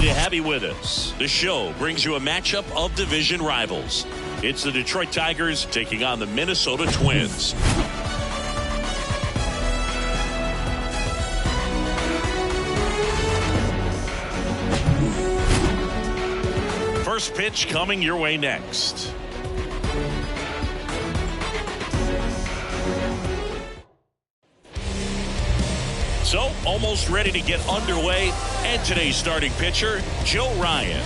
to have you with us. The show brings you a matchup of division rivals. It's the Detroit Tigers taking on the Minnesota Twins. First pitch coming your way next. So, almost ready to get underway. And today's starting pitcher, Joe Ryan.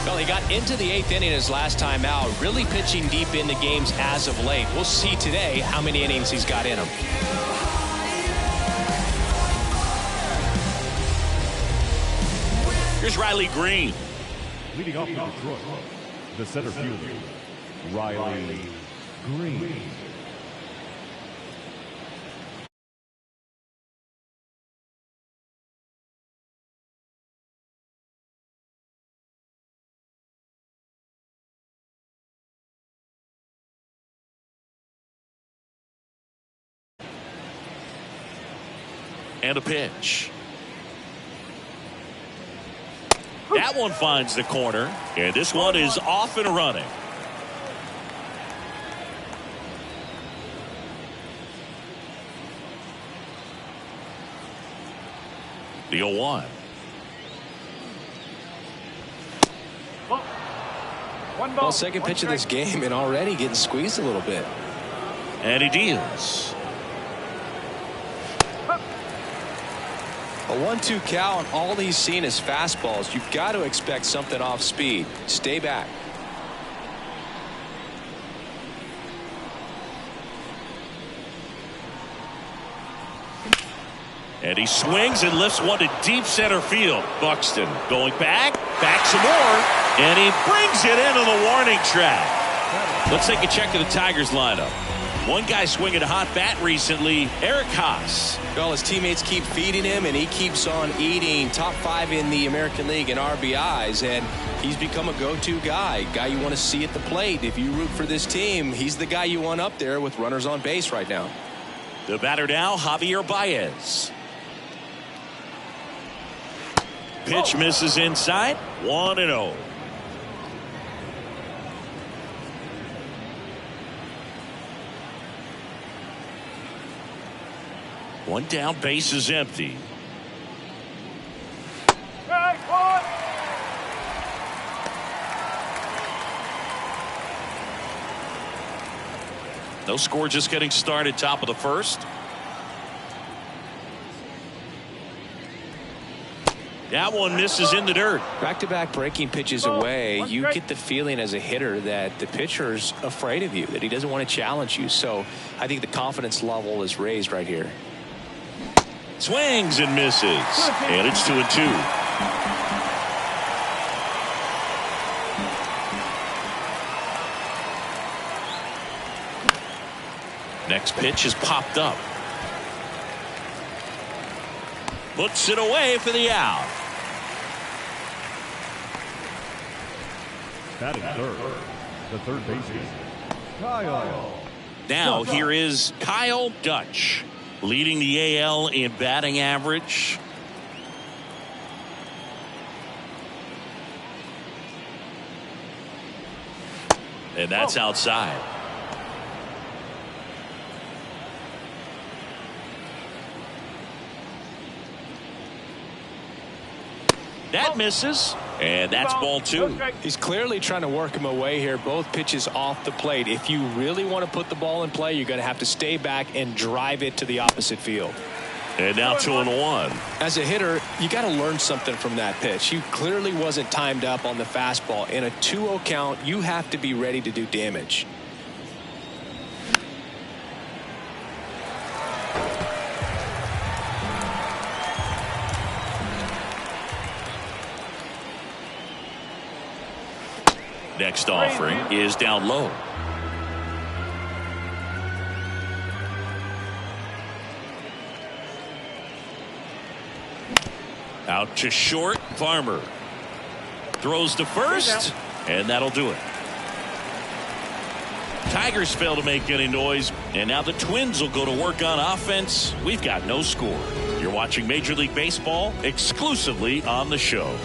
Well, he got into the 8th inning his last time out, really pitching deep into games as of late. We'll see today how many innings he's got in him. Here's Riley Green. Leading off for Detroit, the center fielder, Riley Green. And a pitch. That one finds the corner, and this one is off and running. The 0-1. Well, second pitch of this game and already getting squeezed a little bit. And he deals. A 1-2 count, all he's seen is fastballs. You've got to expect something off speed. Stay back. And he swings and lifts one to deep center field. Buxton going back some more, and he brings it into the warning track. Let's take a check of the Tigers lineup. One guy swinging a hot bat recently, Eric Haas. Well, his teammates keep feeding him, and he keeps on eating. Top 5 in the American League in RBIs, and he's become a go-to guy you want to see at the plate. If you root for this team, he's the guy you want up there with runners on base right now. The batter now, Javier Baez. Pitch misses inside, 1-0. One down, base is empty. No score, just getting started, top of the first. That one misses in the dirt. Back-to-back breaking pitches away, you get the feeling as a hitter that the pitcher's afraid of you, that he doesn't want to challenge you. So I think the confidence level is raised right here. Swings and misses, and it's 2-2. Next pitch is popped up. Puts it away for the out. Batting third, the third baseman, Kyle. Now here is Kyle Dutch, leading the AL in batting average. And that's outside. That misses, and that's ball 2. He's clearly trying to work him away here. Both pitches off the plate. If you really want to put the ball in play, you're going to have to stay back and drive it to the opposite field. And now 2-1. As a hitter, you got to learn something from that pitch. He clearly wasn't timed up on the fastball. In a 2-0 count, you have to be ready to do damage. Next offering is down low. Out to short, Farmer. Throws to first, and that'll do it. Tigers fail to make any noise, and now the Twins will go to work on offense. We've got no score. You're watching Major League Baseball exclusively on the show.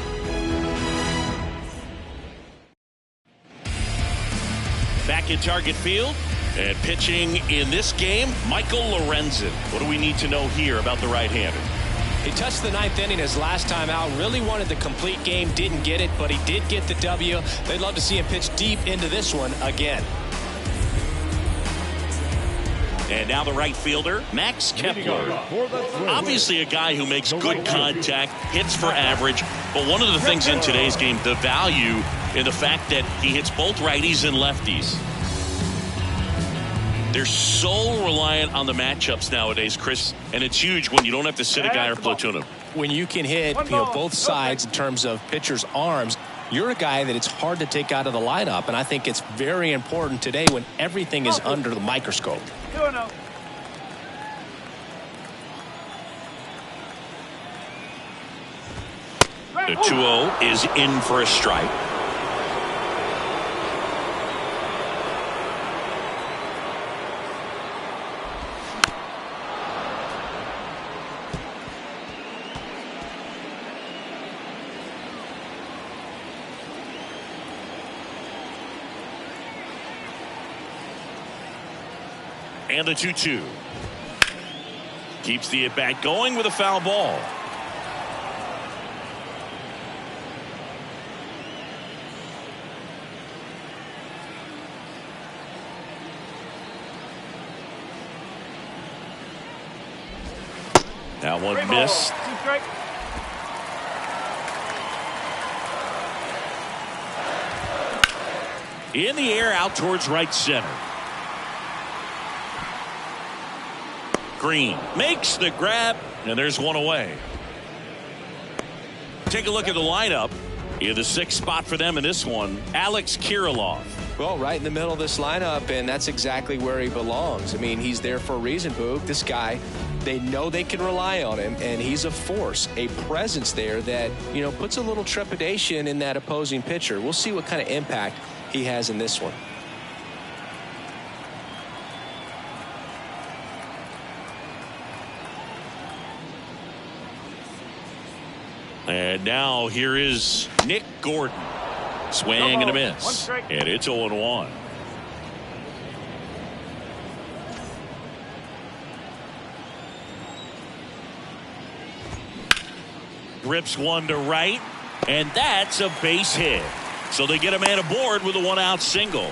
back in Target Field. And pitching in this game, Michael Lorenzen. What do we need to know here about the right-hander? He touched the ninth inning his last time out. Really wanted the complete game. Didn't get it, but he did get the W. They'd love to see him pitch deep into this one again. And now the right fielder, Max Kepler. Obviously a guy who makes good contact, hits for average. But one of the things in today's game, the value in the fact that he hits both righties and lefties. They're so reliant on the matchups nowadays, Chris, and it's huge when you don't have to sit a guy or platoon him. When you can hit both sides in terms of pitchers' arms, you're a guy that it's hard to take out of the lineup, and I think it's very important today when everything is under the microscope. The 2-0 is in for a strike. And a 2-2. Keeps the at-bat going with a foul ball. That one missed. In the air out towards right center. Green makes the grab, and there's one away. Take a look at the lineup. In the sixth spot for them in this one, Alex Kirilloff. Well, right in the middle of this lineup, and that's exactly where he belongs. I mean, he's there for a reason, Boog. This guy, they know they can rely on him, and he's a force, a presence there that, puts a little trepidation in that opposing pitcher. We'll see what kind of impact he has in this one. And now here is Nick Gordon. Swing and a miss. And it's 0-1. Rips one to right. And that's a base hit. So they get a man aboard with a one-out single.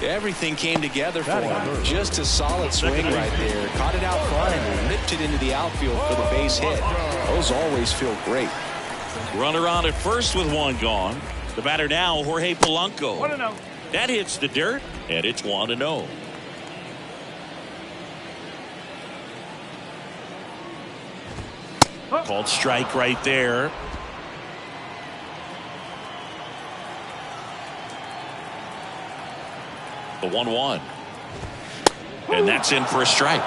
Everything came together for him. Just a solid swing right there. Caught it out front and ripped it into the outfield for the base hit. Those always feel great. Runner on at first with one gone. The batter now, Jorge Polanco. 1-0. That hits the dirt, and it's 1-0. Called strike right there. The 1-1. And that's in for a strike.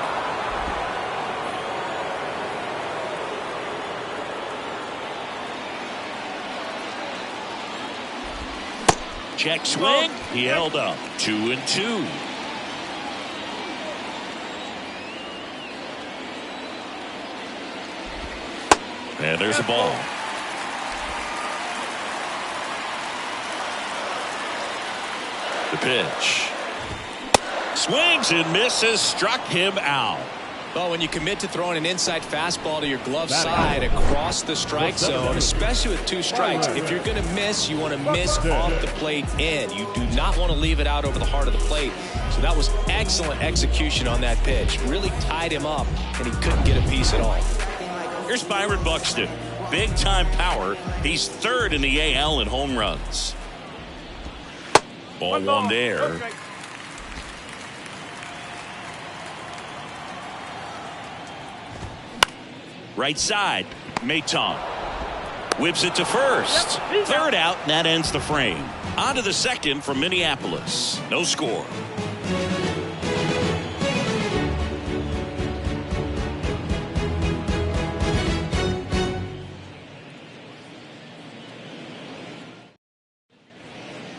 Check swing. He held up. 2-2. And there's a ball. The pitch. Swings and misses. Struck him out. Well, when you commit to throwing an inside fastball to your glove side across the strike zone, especially with two strikes, if you're going to miss, you want to miss off the plate in. You do not want to leave it out over the heart of the plate. So that was excellent execution on that pitch. Really tied him up, and he couldn't get a piece at all. Here's Byron Buxton. Big-time power. He's third in the AL in home runs. Ball one there. Right side, Maton. Whips it to first. Third out, and that ends the frame. On to the second from Minneapolis. No score.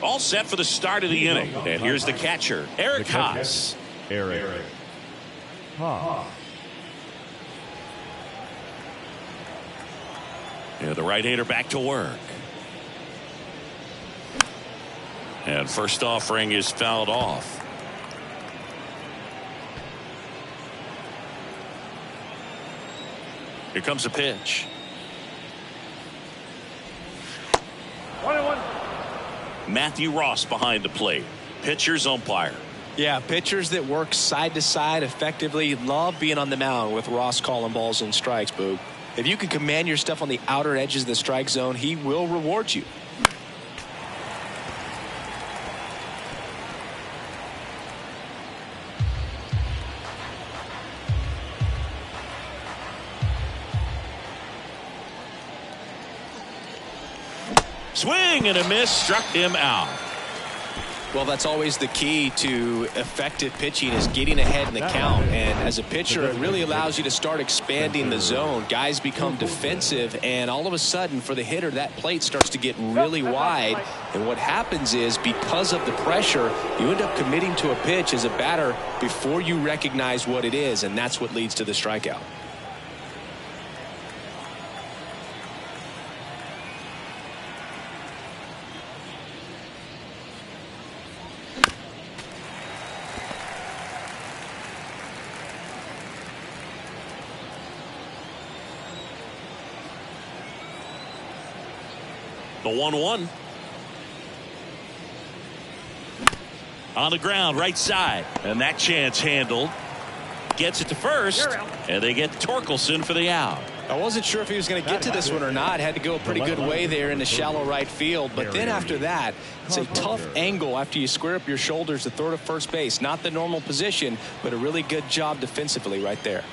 All set for the start of the inning. And here's the catcher, Eric Haas. Eric Haas. Yeah, the right-hander back to work. And first offering is fouled off. Here comes a pitch. 1-1. Matthew Ross behind the plate. Pitcher's umpire. Yeah, pitchers that work side to side effectively love being on the mound with Ross calling balls and strikes, Boog. If you can command your stuff on the outer edges of the strike zone, he will reward you. Swing and a miss, struck him out. Well, that's always the key to effective pitching, is getting ahead in the count. And as a pitcher, it really allows you to start expanding the zone. Guys become defensive, and all of a sudden, for the hitter, that plate starts to get really wide. And what happens is, because of the pressure, you end up committing to a pitch as a batter before you recognize what it is, and that's what leads to the strikeout. The 1-1. On the ground, right side. And that chance handled. Gets it to first. And they get Torkelson for the out. I wasn't sure if he was going to get to this one or not. Had to go a pretty good way there in the shallow right field. But then after that, it's a tough angle after you square up your shoulders to throw to first base. Not the normal position, but a really good job defensively right there.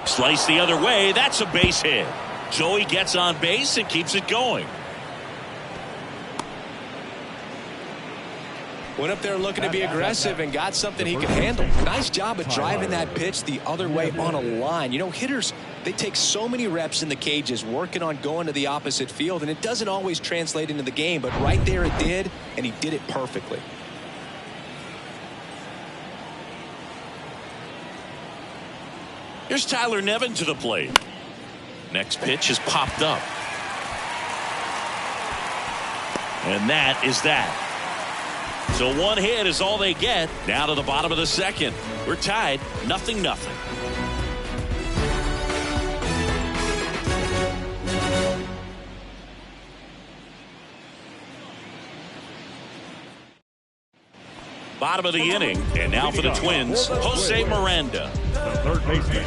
Slice the other way. That's a base hit. Joey gets on base and keeps it going. Went up there looking to be aggressive and got something he could handle. Nice job of driving that pitch the other way on a line. You know, hitters, they take so many reps in the cages working on going to the opposite field, and it doesn't always translate into the game, but right there it did, and he did it perfectly. Here's Tyler Nevin to the plate. Next pitch is popped up. And that is that. So one hit is all they get. Now to the bottom of the second. We're tied 0-0. Bottom of the inning. And now for the Twins, Jose Miranda. The third baseman.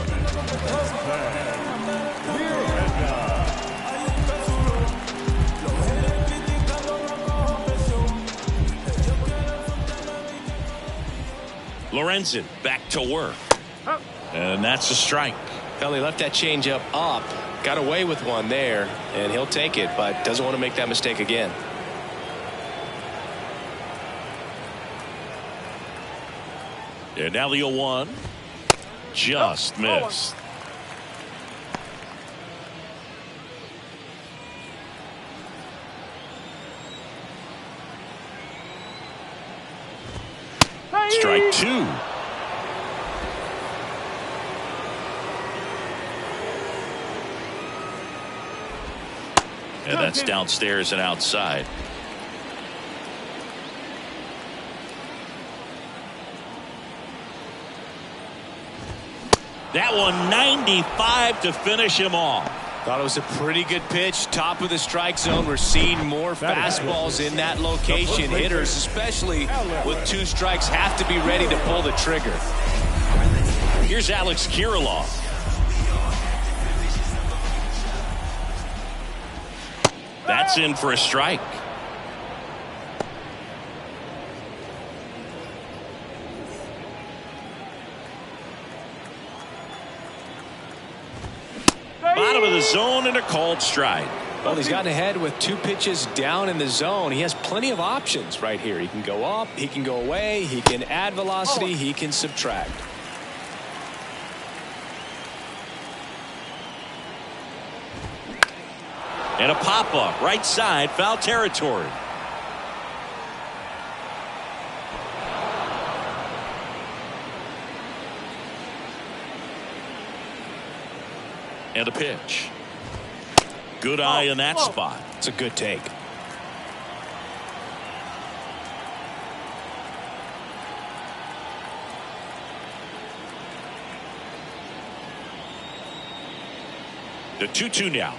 Lorenzen back to work. And that's a strike. Well, he left that changeup up. Got away with one there, and he'll take it, but doesn't want to make that mistake again. And now the 0-1. Just missed. Strike two. And that's downstairs and outside. That one 95 to finish him off. Thought it was a pretty good pitch. Top of the strike zone. We're seeing more fastballs in that location. Hitters, especially with two strikes, have to be ready to pull the trigger. Here's Alex Kirilloff. That's in for a strike. Bottom of the zone and a called strike. Well, he's gotten ahead with two pitches down in the zone. He has plenty of options right here. He can go up, he can go away, he can add velocity, he can subtract. And a pop-up right side, foul territory. And a pitch. Good eye in that spot. It's a good take. The 2-2 now.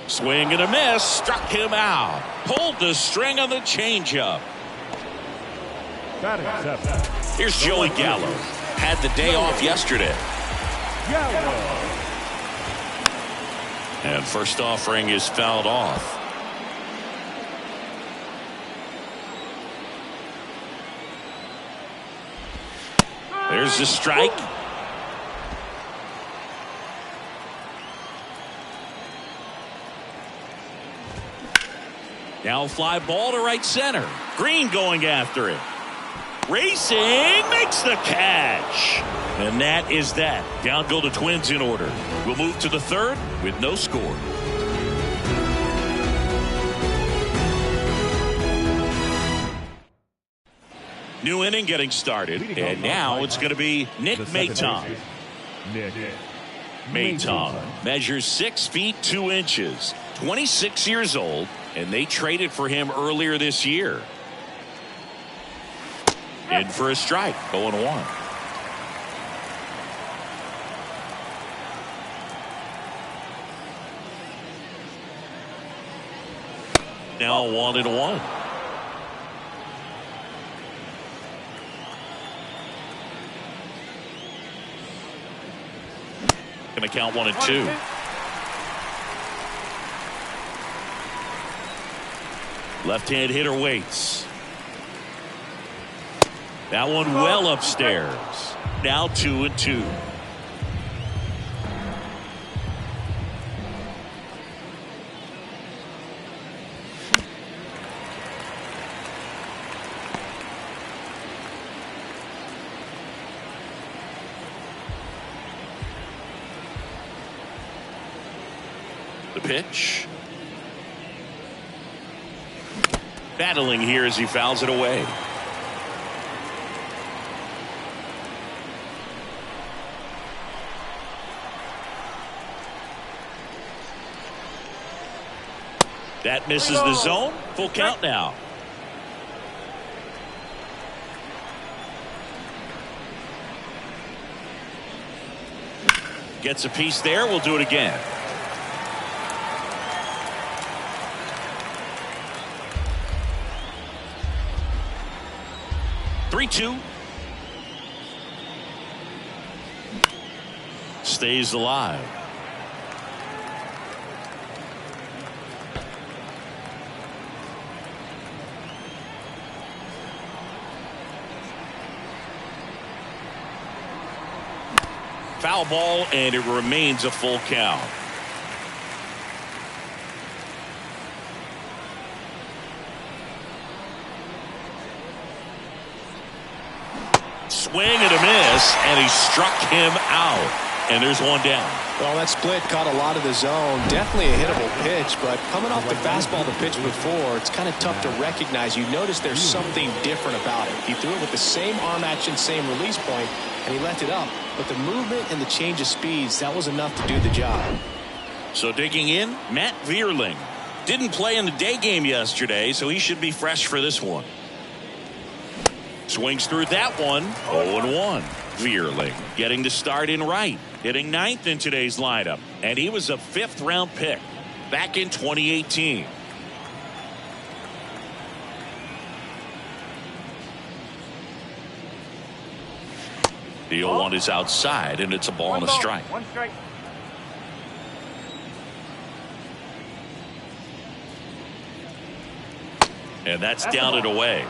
Swing and a miss. Struck him out. Pulled the string on the changeup. Here's Joey Gallo. Had the day off yesterday. And first offering is fouled off. There's the strike. Now fly ball to right center. Green going after it. Racing makes the catch. And that is that. Down go the Twins in order. We'll move to the third with no score. New inning getting started. And now it's going to be Nick Maton. Maton measures 6 feet 2 inches. 26 years old. And they traded for him earlier this year. In for a strike. 0-1. Now 1-1. Gonna count 1-2. Left-hand hitter waits. That one well upstairs. Now 2-2. The pitch. Battling here as he fouls it away. That misses the zone. Full count now. Gets a piece there. We'll do it again. Three-two. Stays alive. Foul ball, and it remains a full count. Swing and a miss, and he struck him out. And there's one down. Well, that split caught a lot of the zone. Definitely a hittable pitch, but coming off the fastball the pitch before, it's kind of tough to recognize. You notice there's something different about it. He threw it with the same arm action, same release point, and he left it up. But the movement and the change of speeds, that was enough to do the job. So digging in, Matt Vierling. Didn't play in the day game yesterday, so he should be fresh for this one. Swings through that one. 0-1. Vierling getting to start in right. Hitting 9th in today's lineup. And he was a 5th round pick back in 2018. The 0-1 is outside, and it's a ball and a strike. One strike. And that's down and away.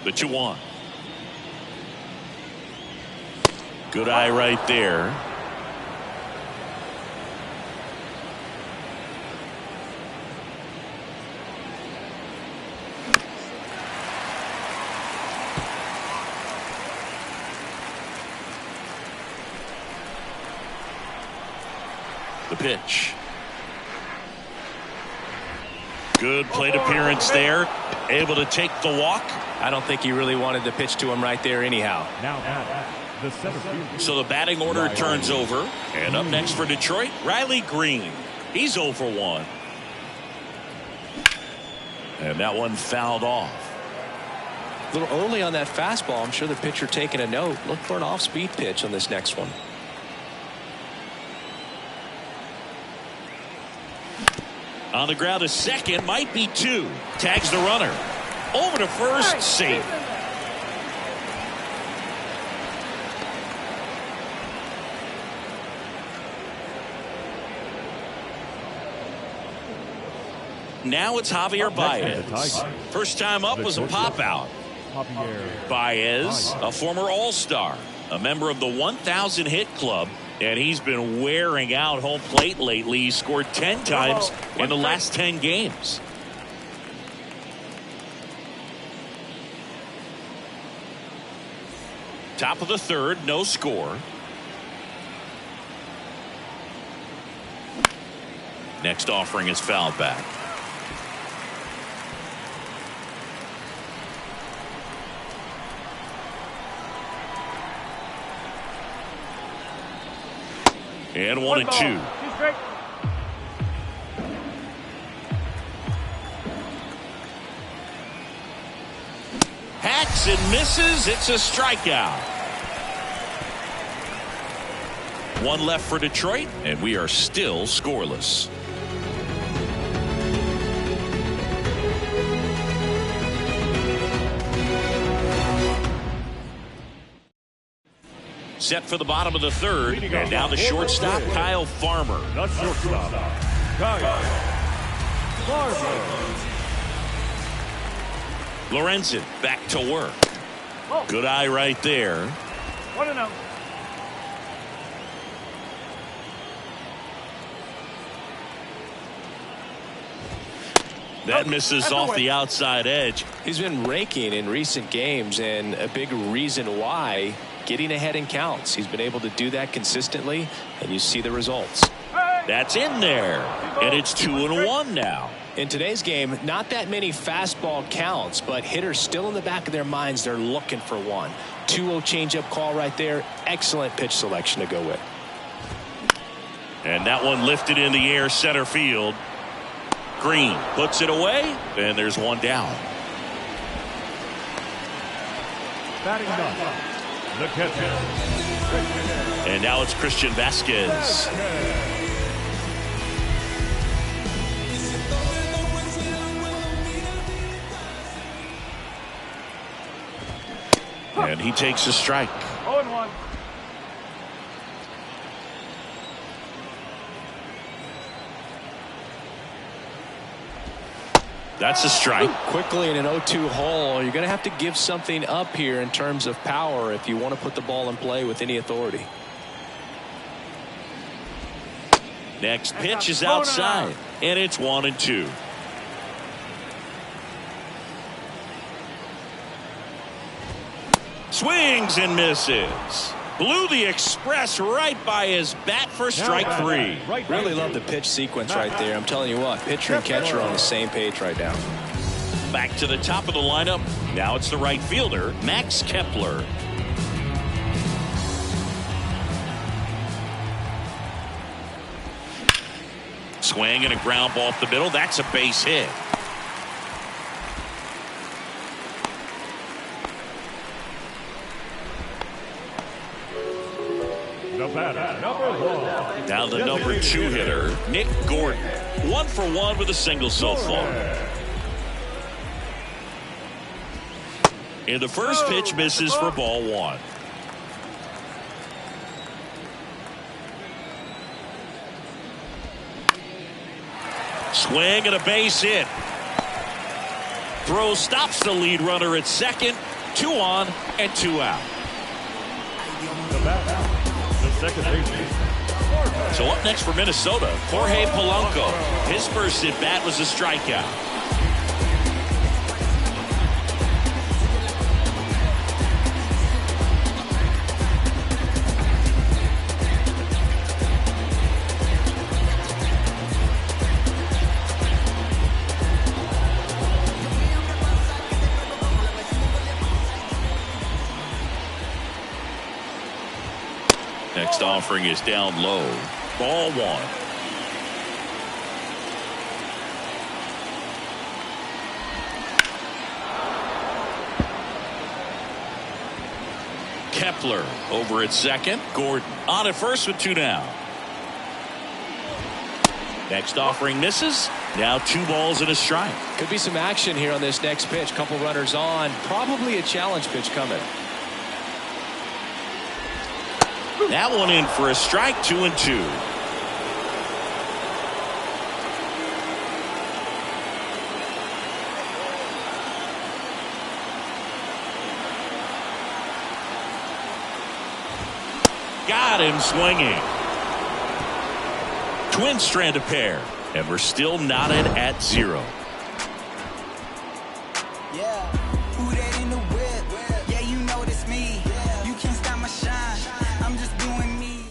The 2-1. Good eye right there. The pitch. Good plate appearance there. Able to take the walk. I don't think he really wanted to pitch to him right there anyhow. Now the center fielder. So the batting order turns over. And up next for Detroit, Riley Green. He's 0 for 1. And that one fouled off. A little early on that fastball. I'm sure the pitcher taking a note. Look for an off-speed pitch on this next one. On the ground to second, might be 2. Tags the runner. Over to first, safe. Now it's Javier Baez. First time up was a pop out. Baez, a former All-Star, a member of the 1,000 hit club, and he's been wearing out home plate lately. He scored 10 times in the last 10 games. Top of the third, no score. Next offering is fouled back. And 1-2. Hacks and misses. It's a strikeout. One left for Detroit, and we are still scoreless. Set for the bottom of the third, and now the shortstop, Kyle Farmer. The shortstop, Kyle Farmer. Lorenzen back to work. Good eye right there. 1-0. That misses off the outside edge. He's been raking in recent games, and a big reason why, getting ahead in counts. He's been able to do that consistently, and you see the results. That's in there, and it's 2-1 now. In today's game, not that many fastball counts, but hitters still in the back of their minds, they're looking for one. 2-0 changeup call right there. Excellent pitch selection to go with. And that one lifted in the air, center field. Green puts it away, and there's one down. Batting up, the catcher. And now it's Christian Vasquez. And he takes a strike. 0-1. That's a strike. Quickly in an 0-2 hole, you're going to have to give something up here in terms of power if you want to put the ball in play with any authority. Next pitch is outside, and it's 1-2. Swings and misses. Blew the express right by his bat for strike 3. Really love the pitch sequence right there. I'm telling you what, pitcher and catcher are on the same page right now. Back to the top of the lineup. Now it's the right fielder, Max Kepler. Swing and a ground ball up the middle. That's a base hit. Now the number 2 hitter, Nick Gordon. 1 for 1 with a single so far. And the first pitch misses for ball 1. Swing and a base hit. Throw stops the lead runner at second. 2 on and 2 out. The second baseman. So up next for Minnesota, Jorge Polanco. His first at bat was a strikeout. Next offering is down low. Ball one. Kepler over at second. Gordon on at first with 2 down. Next offering misses. Now 2 balls and a strike. Could be some action here on this next pitch. Couple runners on. Probably a challenge pitch coming. That one in for a strike. 2-2. Got him swinging. Twin strand of pair, and we're still knotted at 0. Yeah, who that in the whip? Yeah, you know it's me. You can't stop my shine. I'm just doing me.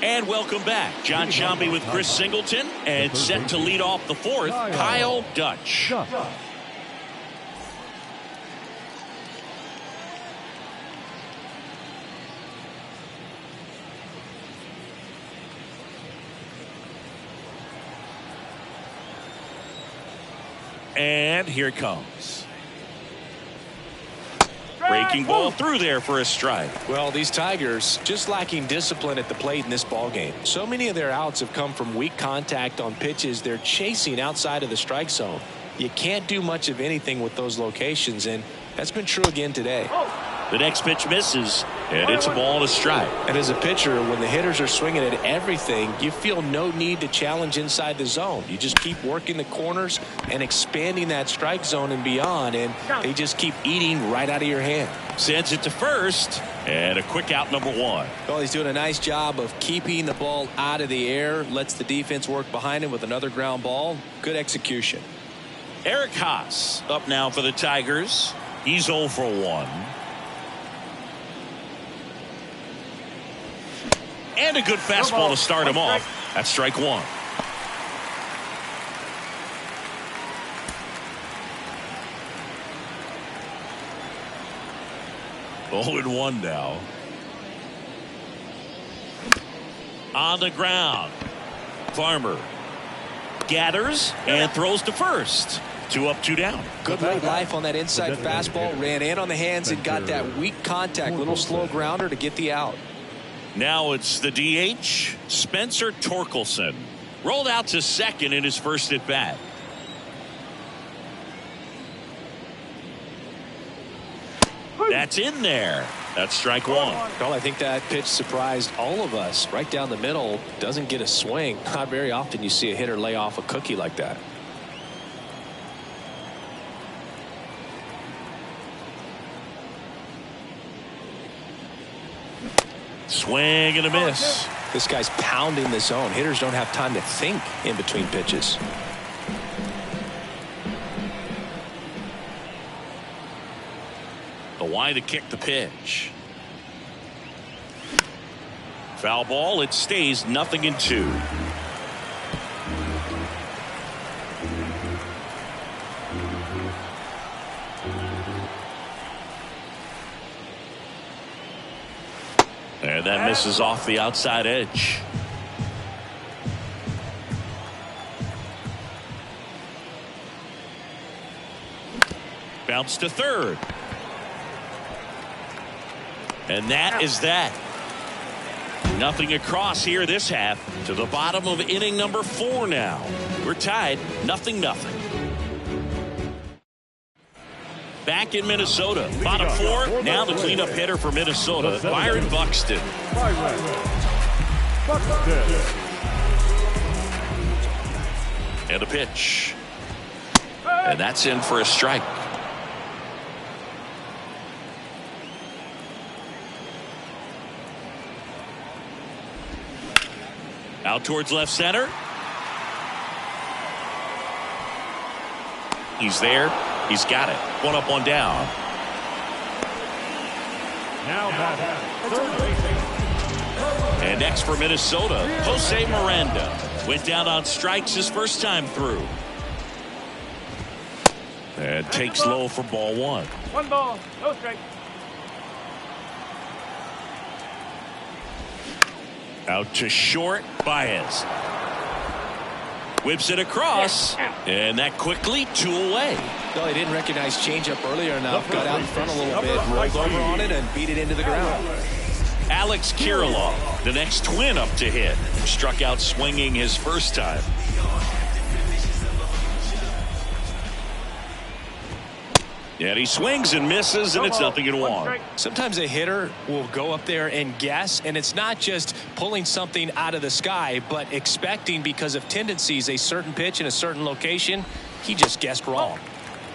And welcome back. John Sciambi with Chris Singleton, and set to lead off the 4th, Kyle Dutch. And here it comes. Breaking ball through there for a strike. Well, these Tigers just lacking discipline at the plate in this ball game. So many of their outs have come from weak contact on pitches they're chasing outside of the strike zone. You can't do much of anything with those locations, and that's been true again today. The next pitch misses, and it's a ball and a strike. And as a pitcher, when the hitters are swinging at everything, you feel no need to challenge inside the zone. You just keep working the corners and expanding that strike zone and beyond, and they just keep eating right out of your hand. Sends it to first, and a quick out, number 1. Well, he's doing a nice job of keeping the ball out of the air, lets the defense work behind him with another ground ball. Good execution. Eric Haas up now for the Tigers. He's 0 for 1. And a good fastball to start him off. That's strike 1. Oh, and 1 now. On the ground. Farmer gathers and throws to first. 2 up, 2 down. Good late life on that inside fastball. Ran in on the hands and got that weak contact. Little slow grounder to get the out. Now it's the DH, Spencer Torkelson. Rolled out to second in his first at bat. That's in there. That's strike 1. Well, I think that pitch surprised all of us. Right down the middle, doesn't get a swing. Not very often you see a hitter lay off a cookie like that. Swing and a miss. This guy's pounding the zone. Hitters don't have time to think in between pitches. The wide to kick the pitch. Foul ball. It stays 0-2. And that misses off the outside edge. Bounce to third. And that is that. Nothing across here this half. To the bottom of inning number 4 now. We're tied 0-0. Back in Minnesota. Bottom 4. Now the cleanup hitter for Minnesota, Byron Buxton. And a pitch. And that's in for a strike. Out towards left center. He's there. He's got it. 1 up, 1 down. Now batting, and next for Minnesota, Jose Miranda. Went down on strikes his first time through. And takes low for ball 1. 1 ball, no strike. Out to short, Baez. Whips it across, and that quickly 2 away. No, he didn't recognize changeup earlier enough. Got out in front a little bit, rolled over on it, and beat it into the ground. Alex Kirilloff, the next Twin up to hit. Struck out swinging his first time. And he swings and misses, and it's 0-1. Sometimes a hitter will go up there and guess, and it's not just pulling something out of the sky, but expecting because of tendencies a certain pitch in a certain location. He just guessed wrong.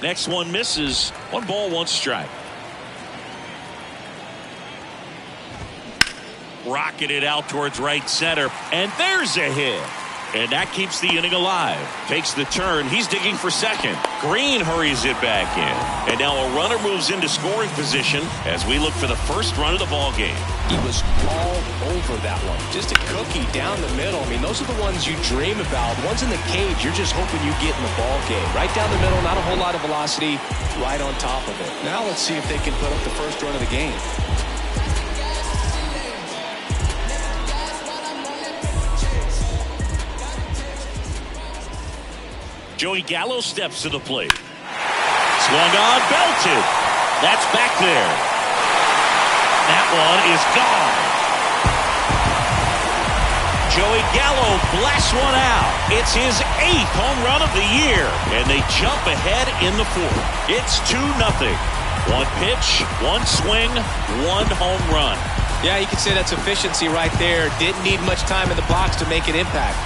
Next one misses. 1 ball, 1 strike. Rocketed out towards right center, and there's a hit. And that keeps the inning alive. Takes the turn. He's digging for second. Green hurries it back in. And now a runner moves into scoring position as we look for the first run of the ball game. He was all over that one. Just a cookie down the middle. I mean, those are the ones you dream about. Ones in the cage, you're just hoping you get in the ball game. Right down the middle, not a whole lot of velocity, right on top of it. Now let's see if they can put up the first run of the game. Joey Gallo steps to the plate. Swung on, belted. That's back there. That one is gone. Joey Gallo blasts one out. It's his 8th home run of the year, and they jump ahead in the 4th. It's 2-0. 1 pitch, 1 swing, 1 home run. Yeah, you could say that's efficiency right there. Didn't need much time in the box to make an impact.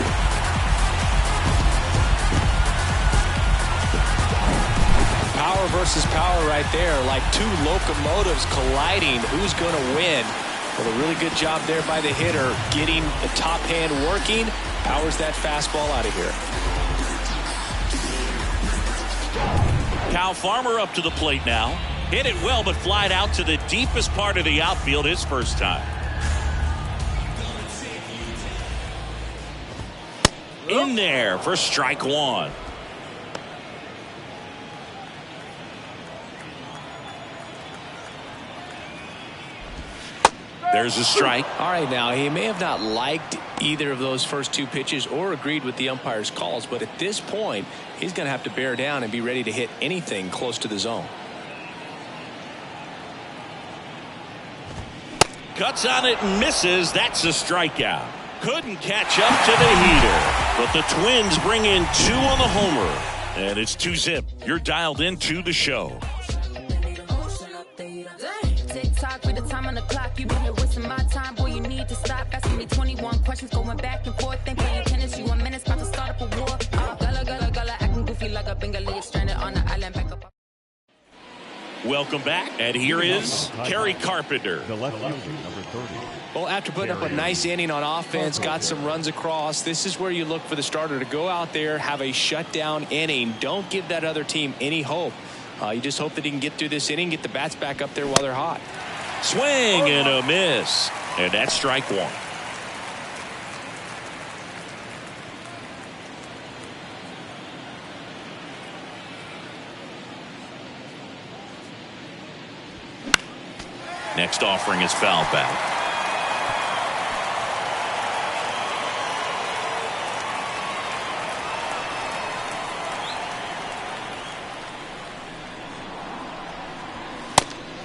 Power versus power right there, like 2 locomotives colliding. Who's going to win? Well, a really good job there by the hitter, getting the top hand working. Powers that fastball out of here. Kyle Farmer up to the plate now. Hit it well, but flied out to the deepest part of the outfield his first time. In there for strike 1. There's a strike. All right, now, he may have not liked either of those first 2 pitches or agreed with the umpire's calls, but at this point, he's going to have to bear down and be ready to hit anything close to the zone. Cuts on it and misses. That's a strikeout. Couldn't catch up to the heater, but the Twins bring in 2 on the homer, and it's 2-zip. You're dialed into the show. Talk with the time on the clock. You been here wasting my time. Boy, you need to stop asking me 21 questions, going back and forth. Ain't playing tennis. You 1 minute, about to start up a war. Gullah, acting goofy like a Bengali stranded on the island. Back up. Welcome back, and here is Kerry Carpenter. The left fielder, number 30. Well, after putting up a nice inning on offense, got some runs across, this is where you look for the starter to go out there, have a shutdown inning. Don't give that other team any hope. You just hope that he can get through this inning, get the bats back up there while they're hot. Swing and a miss, and that's strike 1. Next offering is foul back.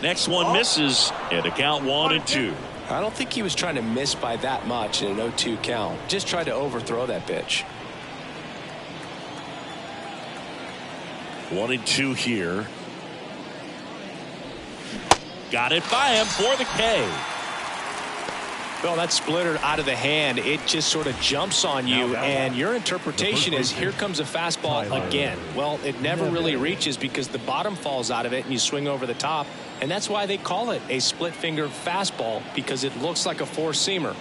Next one misses, and a count 1-2. I don't think he was trying to miss by that much in an 0-2 count. Just tried to overthrow that pitch. 1-2 here. Got it by him for the K. Well, that splitter out of the hand, it just sort of jumps on you, and your interpretation is here comes a fastball again. Well, it never really reaches because the bottom falls out of it and you swing over the top, and that's why they call it a split finger fastball, because it looks like a four-seamer.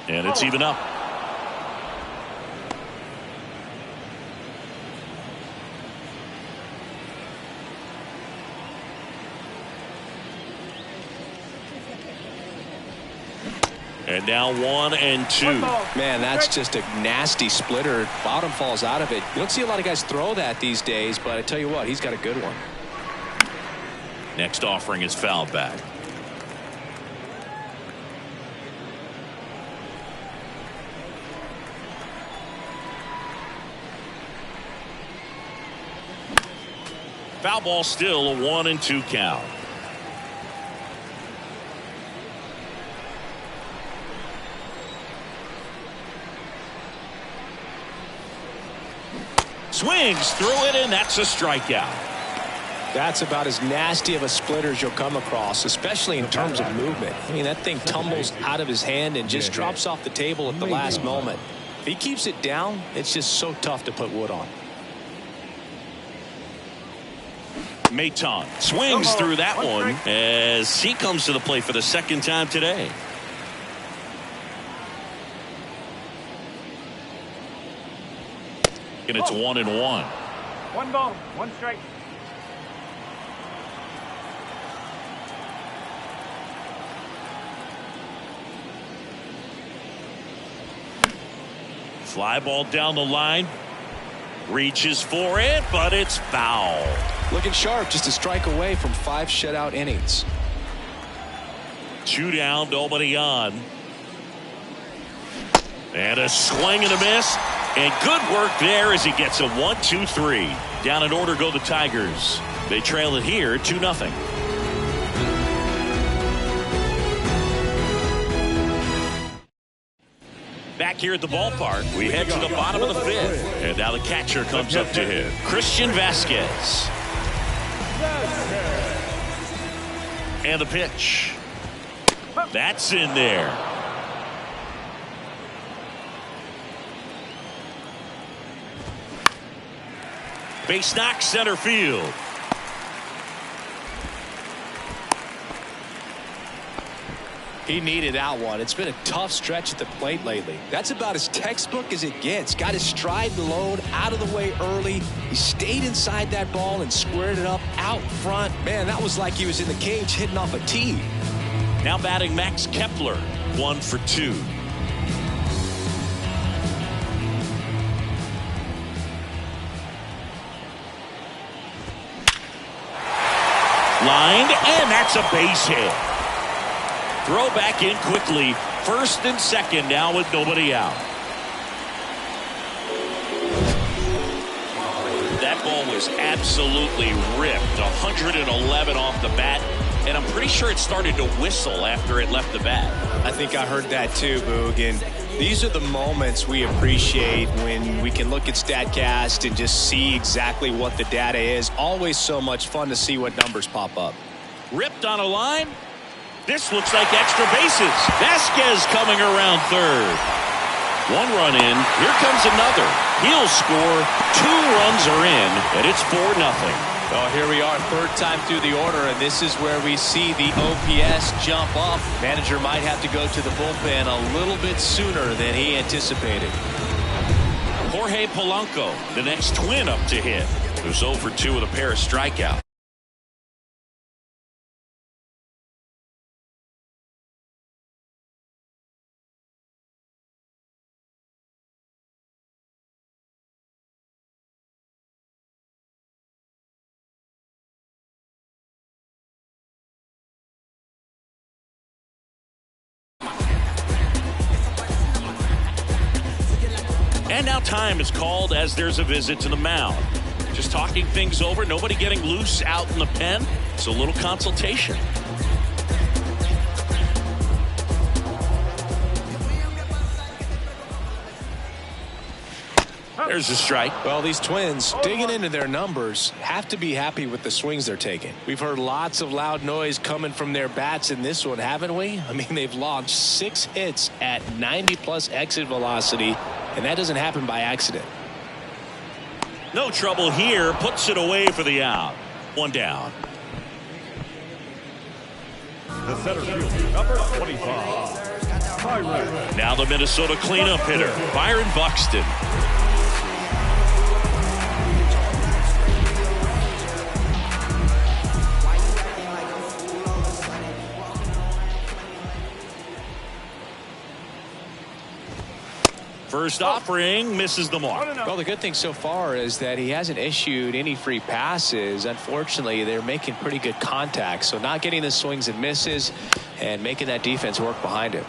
And it's even up. And now 1-2. Man, that's just a nasty splitter. Bottom falls out of it. You don't see a lot of guys throw that these days, but I tell you what, he's got a good one. Next offering is fouled back. Foul ball, still a 1-2 count. Swings through it, and that's a strikeout. That's about as nasty of a splitter as you'll come across, especially in terms of movement. I mean, that thing tumbles out of his hand and just drops off the table at the last moment. If he keeps it down, it's just so tough to put wood on. Maton swings through that one as he comes to the plate for the second time today. And it's 1-1. 1 ball, 1 strike. Fly ball down the line. Reaches for it, but it's foul. Looking sharp, just a strike away from 5 shutout innings. 2 down, nobody on. And a swing and a miss. And good work there as he gets a 1-2-3. Down in order go the Tigers. They trail it here 2-0. Back here at the ballpark, we head to the bottom of the 5th. And now the catcher comes up to him, Christian Vasquez. And the pitch. That's in there. Base knock, center field. He needed that one. It's been a tough stretch at the plate lately. That's about as textbook as it gets. Got his stride and load out of the way early. He stayed inside that ball and squared it up out front. Man, that was like he was in the cage hitting off a tee. Now batting Max Kepler, 1 for 2. Lined, and that's a base hit. Throw back in quickly. First and second now with nobody out. That ball was absolutely ripped. 111 off the bat. And I'm pretty sure it started to whistle after it left the bat. I think I heard that too, Boog. And these are the moments we appreciate when we can look at StatCast and just see exactly what the data is. Always so much fun to see what numbers pop up. Ripped on a line. This looks like extra bases. Vasquez coming around third. 1 run in. Here comes another. He'll score. 2 runs are in, and it's 4-0. Well, here we are, third time through the order, and this is where we see the OPS jump up. Manager might have to go to the bullpen a little bit sooner than he anticipated. Jorge Polanco, the next Twin up to hit, who's 0 for 2 with a pair of strikeouts. And now time is called as there's a visit to the mound. Just talking things over, nobody getting loose out in the pen. It's a little consultation. There's a strike. Well, these Twins, digging into their numbers, have to be happy with the swings they're taking. We've heard lots of loud noise coming from their bats in this one, haven't we? I mean, they've launched 6 hits at 90+ exit velocity, and that doesn't happen by accident. No trouble here. Puts it away for the out. 1 down. The center fielder, number 25, Byron. Now the Minnesota cleanup hitter, Byron Buxton. First offering misses the mark. Well, the good thing so far is that he hasn't issued any free passes. Unfortunately, they're making pretty good contact. So not getting the swings and misses and making that defense work behind him.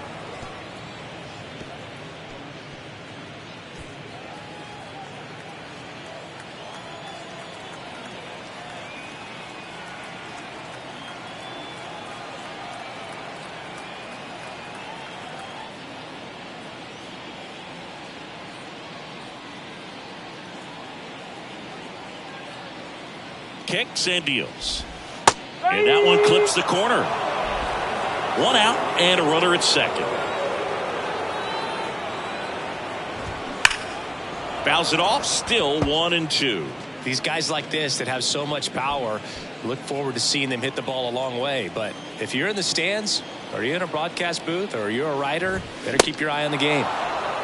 Kicks and deals. And that one clips the corner. One out and a runner at second. Fouls it off. Still 1-2. These guys like this that have so much power, look forward to seeing them hit the ball a long way. But if you're in the stands, or you're in a broadcast booth, or you're a writer, better keep your eye on the game.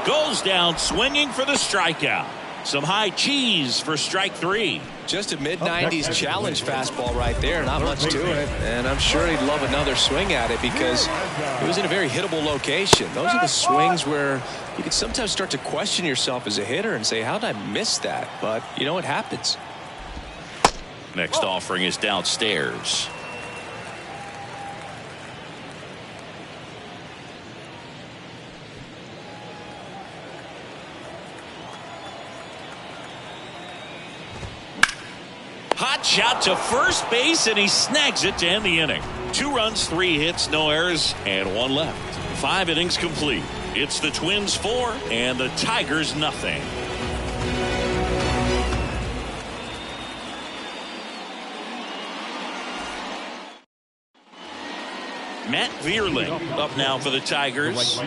Goes down swinging for the strikeout. Some high cheese for strike 3. Just a mid-90s challenge fastball right there. Not much to it. And I'm sure he'd love another swing at it because it was in a very hittable location. Those are the swings where you can sometimes start to question yourself as a hitter and say, how did I miss that? But, you know, it happens. Next offering is downstairs. Hot shot to first base, and he snags it to end the inning. 2 runs, 3 hits, no errors, and 1 left. 5 innings complete. It's the Twins 4 and the Tigers nothing. Matt Vierling up now for the Tigers.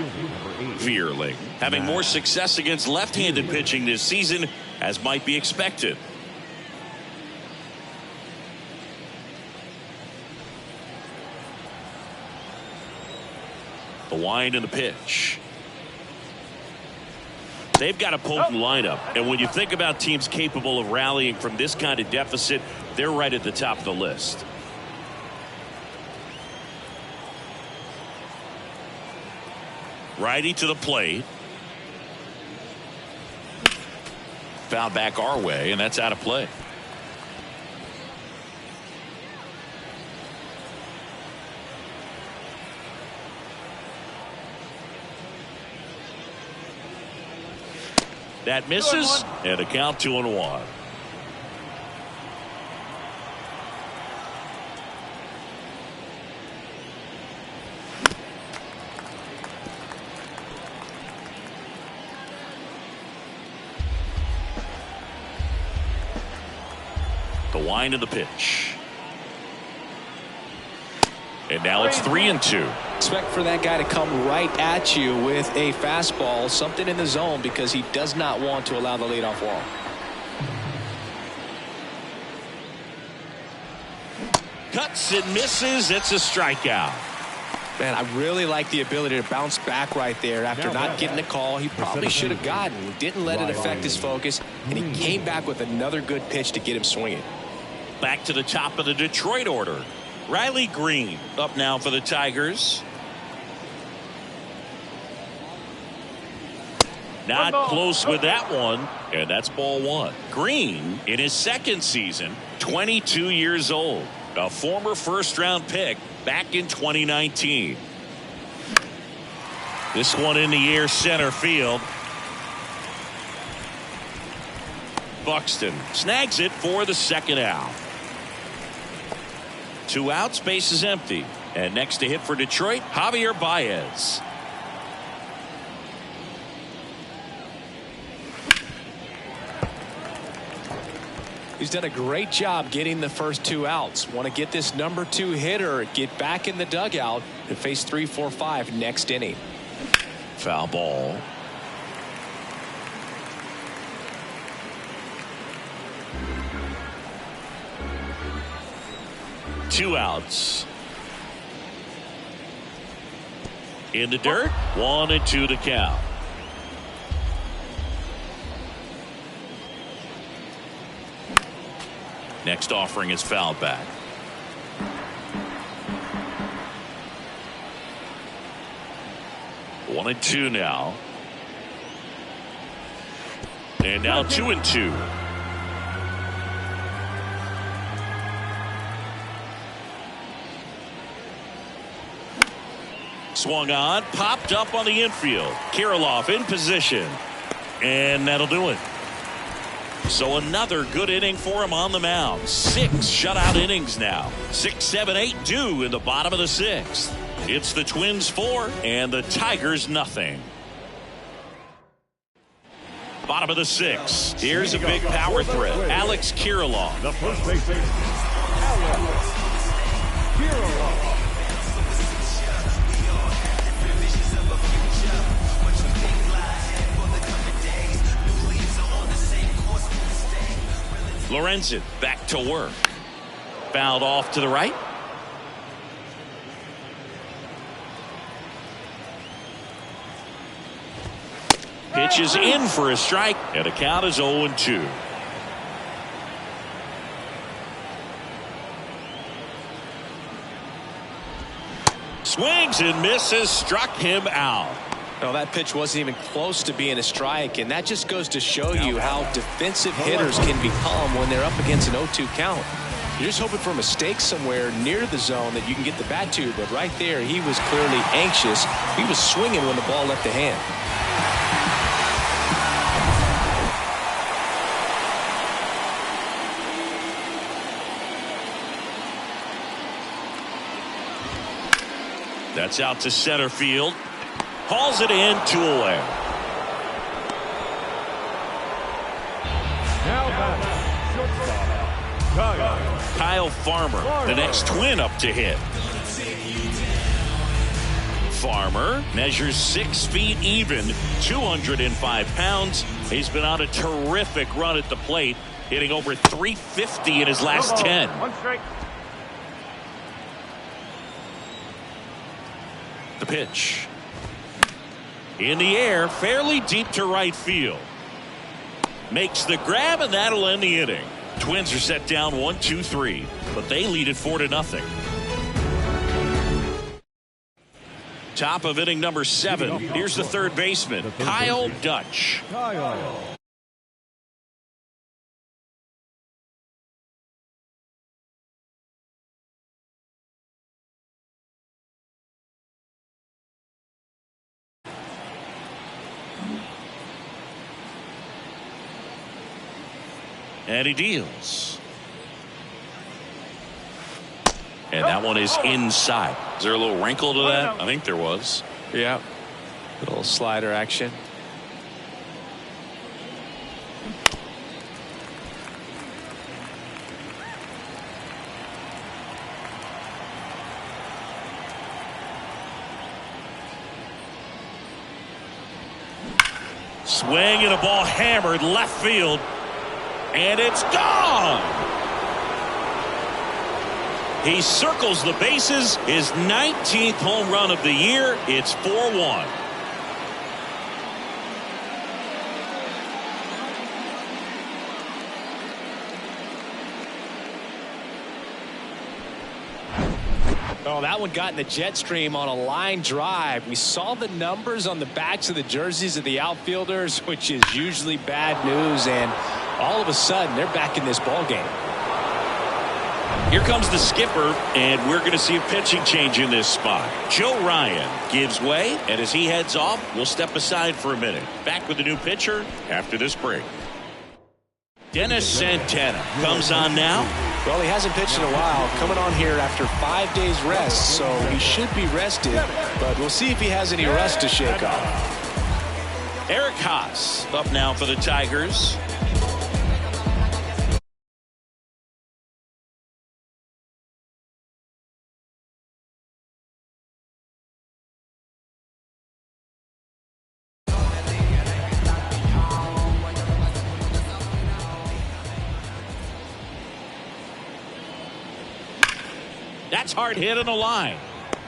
Vierling having more success against left-handed pitching this season, as might be expected. The wind and the pitch. They've got a potent lineup, and when you think about teams capable of rallying from this kind of deficit, they're right at the top of the list. Righty to the plate. Foul back our way, and that's out of play. That misses, and a count 2-1. The wind of the pitch. And now it's 3-2. Expect for that guy to come right at you with a fastball, something in the zone, because he does not want to allow the leadoff walk. Cuts and misses. It's a strikeout. Man, I really like the ability to bounce back right there after not getting a call he probably should have gotten. He didn't let it affect his focus, and he came back with another good pitch to get him swinging. Back to the top of the Detroit order. Riley Green up now for the Tigers. Not close with that one, and that's ball 1. Green, in his second season, 22 years old, a former first-round pick back in 2019. This one in the air, center field. Buxton snags it for the second out. 2 outs, base is empty. And next to hit for Detroit, Javier Baez. He's done a great job getting the first 2 outs. Want to get this number 2 hitter, get back in the dugout, and face 3, 4, 5 next inning. Foul ball. Two outs. In the dirt, 1-2 to count. Next offering is fouled back. One and two now. And now 2-2. Swung on, popped up on the infield. Kirilloff in position. And that'll do it. So another good inning for him on the mound. 6 shutout innings now. 6, 7, 8 due in the bottom of the 6th. It's the Twins 4 and the Tigers nothing. Bottom of the 6th. Here's a big power threat. Alex Kirilloff. The first baseman, Alex Kirilloff. Lorenzen back to work. Fouled off to the right. Pitches in for a strike, and the count is 0-2. Swings and misses, struck him out. Well, that pitch wasn't even close to being a strike, and that just goes to show you how defensive hitters can become when they're up against an 0-2 count. You're just hoping for a mistake somewhere near the zone that you can get the bat to, but right there he was clearly anxious. He was swinging when the ball left the hand. That's out to center field. Hauls it in, 2 away. Now back, shortstop, Kyle Farmer, the next Twin up to hit. Farmer measures 6 feet even, 205 pounds. He's been on a terrific run at the plate, hitting over 350 in his last 10. 1 strike. The pitch. In the air, fairly deep to right field. Makes the grab, and that'll end the inning. Twins are set down 1-2-3, but they lead it 4-0. Top of inning number 7. Here's the third baseman, Kyle Dutch. Kyle. And he deals. And that one is inside. Is there a little wrinkle to that? I think there was. Yeah. Little slider action. Swing and a ball hammered left field. And it's gone. He circles the bases. His 19th home run of the year. It's 4-1. Oh, that one got in the jet stream on a line drive. We saw the numbers on the backs of the jerseys of the outfielders, which is usually bad news, and all of a sudden they're back in this ball game. Here comes the skipper, and we're going to see a pitching change in this spot. Joe Ryan gives way, and as he heads off, we'll step aside for a minute. Back with the new pitcher after this break. Dennis Santana comes on now. Well, he hasn't pitched in a while, coming on here after 5 days rest, so he should be rested, but we'll see if he has any rust to shake off. Eric Haas up now for the Tigers. That's hard hit on the line.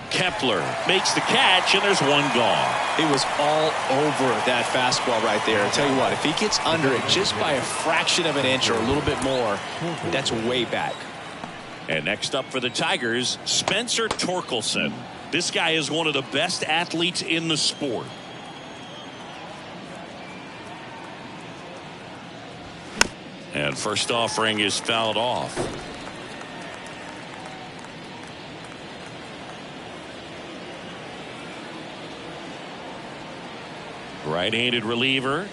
Kepler makes the catch, and there's one gone. It was all over that fastball right there. I'll tell you what, if he gets under it just by a fraction of an inch or a little bit more, that's way back. And next up for the Tigers, Spencer Torkelson. This guy is one of the best athletes in the sport. And first offering is fouled off. Right-handed reliever.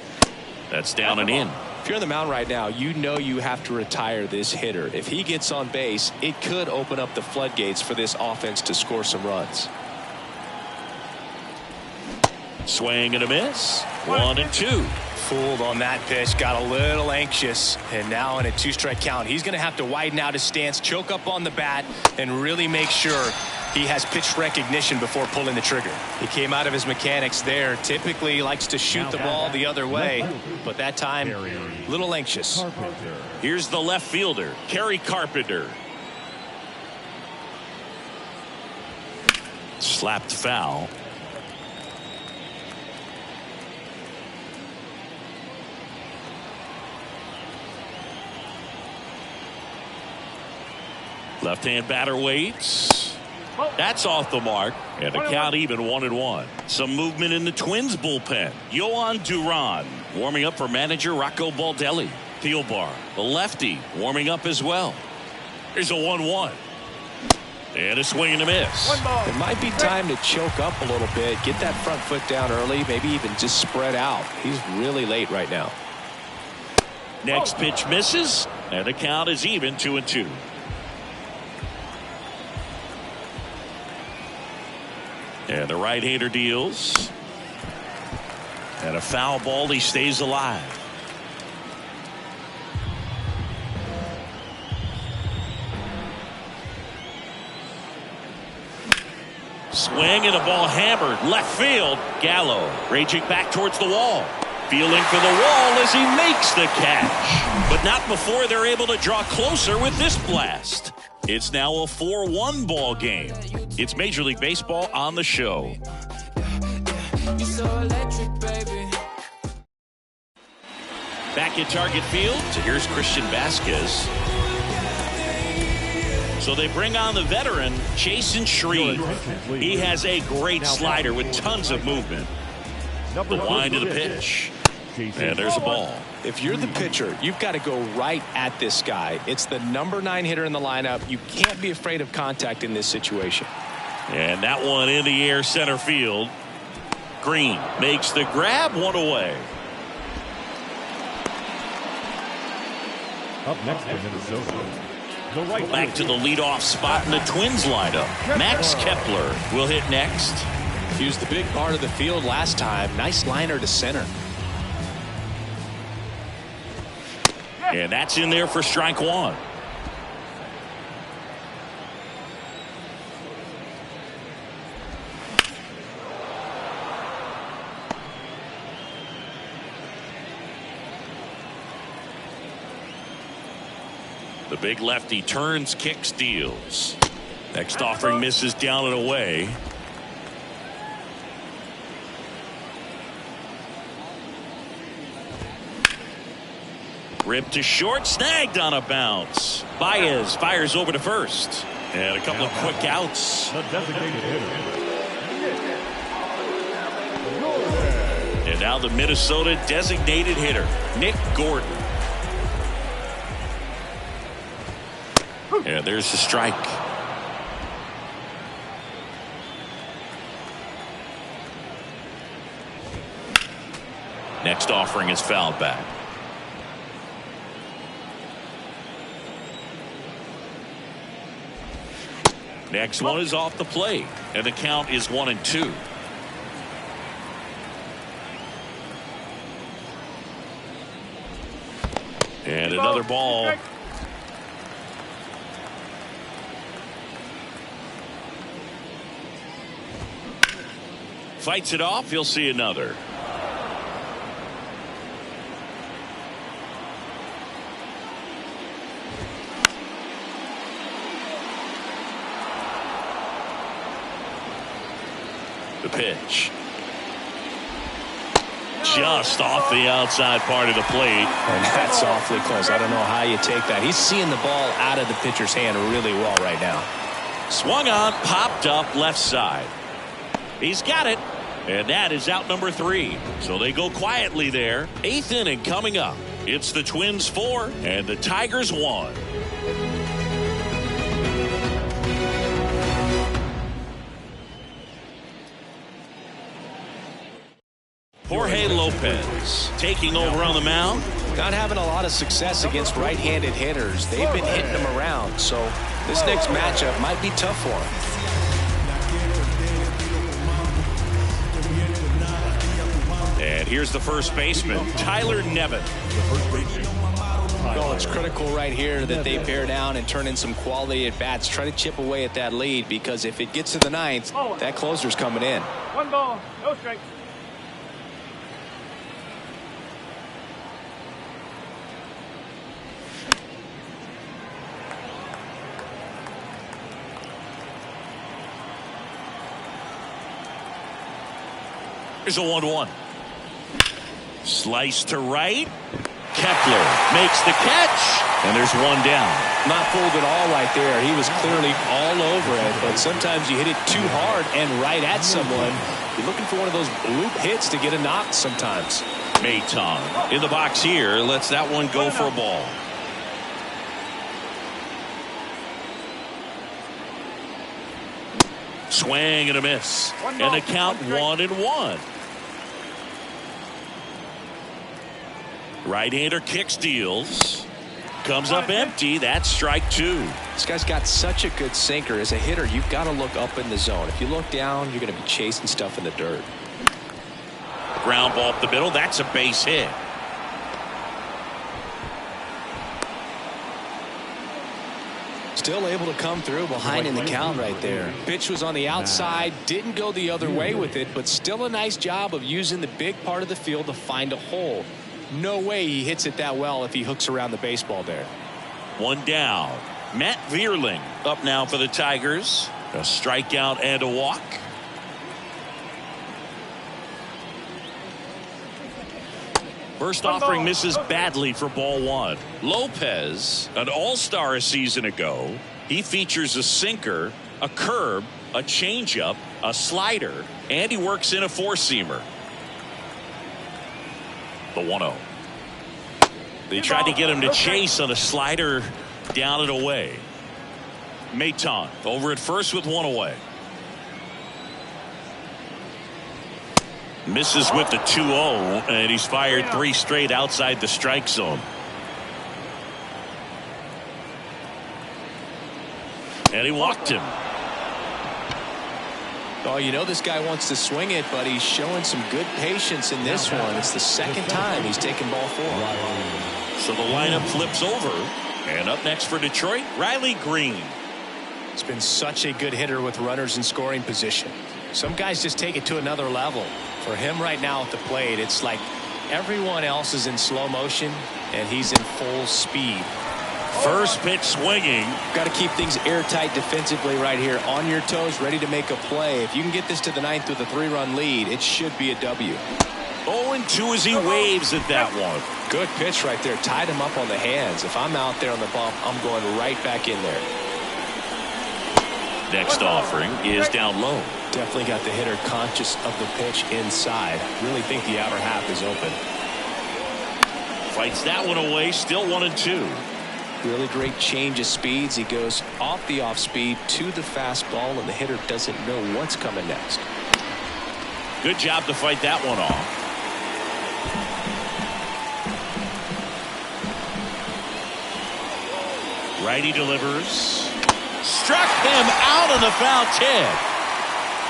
That's down and in. If you're on the mound right now, you know you have to retire this hitter. If he gets on base, it could open up the floodgates for this offense to score some runs. Swing and a miss. 1-2. Fooled on that pitch, got a little anxious, and now in a 2-strike count, he's going to have to widen out his stance, choke up on the bat, and really make sure he has pitch recognition before pulling the trigger. He came out of his mechanics there. Typically he likes to shoot the ball the other way, but that time a little anxious. Here's the left fielder, Kerry Carpenter. Slapped foul. Left-hand batter waits. That's off the mark. And the count even 1-1. Some movement in the Twins bullpen. Yohan Duran warming up for manager Rocco Baldelli. Thielbar, the lefty, warming up as well. Here's a 1-1. And a swing and a miss. It might be time to choke up a little bit, get that front foot down early, maybe even just spread out. He's really late right now. Next pitch misses, and the count is even 2-2. And the right-hander deals. And a foul ball. He stays alive. Swing and a ball hammered left field. Gallo raging back towards the wall. Feeling for the wall as he makes the catch. But not before they're able to draw closer with this blast. It's now a 4-1 ball game. It's Major League Baseball on the show. Back at Target Field, so here's Christian Vasquez. So they bring on the veteran, Jason Shreve. He has a great slider with tons of movement. The wind of the pitch. And there's a ball. If you're the pitcher, you've got to go right at this guy. It's the number 9 hitter in the lineup. You can't be afraid of contact in this situation. And that one in the air center field. Green makes the grab, one away. Up next for Minnesota. The right Back to the leadoff spot in the Twins lineup. Max Kepler will hit next. He was the big part of the field last time. Nice liner to center. And that's in there for strike one. The big lefty turns, kicks, deals. Next offering misses down and away. Ripped to short, snagged on a bounce. Baez fires over to first. And a couple of quick outs. The designated hitter. And now the Minnesota designated hitter, Nick Gordon. And there's the strike. Next offering is fouled back. Next one is off the plate, and the count is 1-2. And another ball. Fights it off. You'll see another. The pitch. Just off the outside part of the plate. And that's awfully close. I don't know how you take that. He's seeing the ball out of the pitcher's hand really well right now. Swung on, popped up left side. He's got it. And that is out number 3. So they go quietly there. 8th inning coming up. It's the Twins 4 and the Tigers 1. Jorge Lopez taking over on the mound. Not having a lot of success against right-handed hitters. They've been hitting them around, so this next matchup might be tough for him. And here's the first baseman, Tyler Nevin. Well, it's critical right here that they bear down and turn in some quality at bats. Try to chip away at that lead, because if it gets to the ninth, that closer's coming in. 1 ball, no strikes. Here's a 1-1. Slice to right. Kepler makes the catch, and there's one down. Not fooled at all right there. He was clearly all over it, but sometimes you hit it too hard and right at someone. You're looking for one of those bloop hits to get a knock sometimes. Maton in the box here, lets that one go for a ball. Swing and a miss, and the count 1-1. Right-hander kick steals. Comes up empty. That's strike 2. This guy's got such a good sinker. As a hitter, you've got to look up in the zone. If you look down, you're going to be chasing stuff in the dirt. Ground ball up the middle. That's a base hit. Still able to come through behind in the count right there. Pitch was on the outside, didn't go the other way with it, but still a nice job of using the big part of the field to find a hole. No way he hits it that well if he hooks around the baseball there. One down. Matt Vierling up now for the Tigers. A strikeout and a walk. First offering misses badly for ball 1. Lopez, an all-star a season ago. He features a sinker, a curve, a changeup, a slider, and he works in a four-seamer. The 1-0. They tried to get him to chase on a slider down and away. Maton over at first with one away. Misses with the 2-0, and he's fired 3 straight outside the strike zone. And he walked him. Oh, you know this guy wants to swing it, but he's showing some good patience in this one. It's the second time he's taken ball 4. So the lineup flips over. And up next for Detroit, Riley Green. He's been such a good hitter with runners in scoring position. Some guys just take it to another level. For him right now at the plate, it's like everyone else is in slow motion and he's in full speed. First pitch swinging. Got to keep things airtight defensively right here, on your toes, ready to make a play. If you can get this to the 9th with a 3-run lead, it should be a W. 0-2 as he waves at that one. Good pitch right there. Tied him up on the hands. If I'm out there on the bump, I'm going right back in there. Next offering is down low. Definitely got the hitter conscious of the pitch inside. Really think the outer half is open. Fights that one away. Still 1-2. Really great change of speeds. He goes off the off speed to the fastball, and the hitter doesn't know what's coming next. Good job to fight that one off. Righty delivers. Struck him out on the foul tip.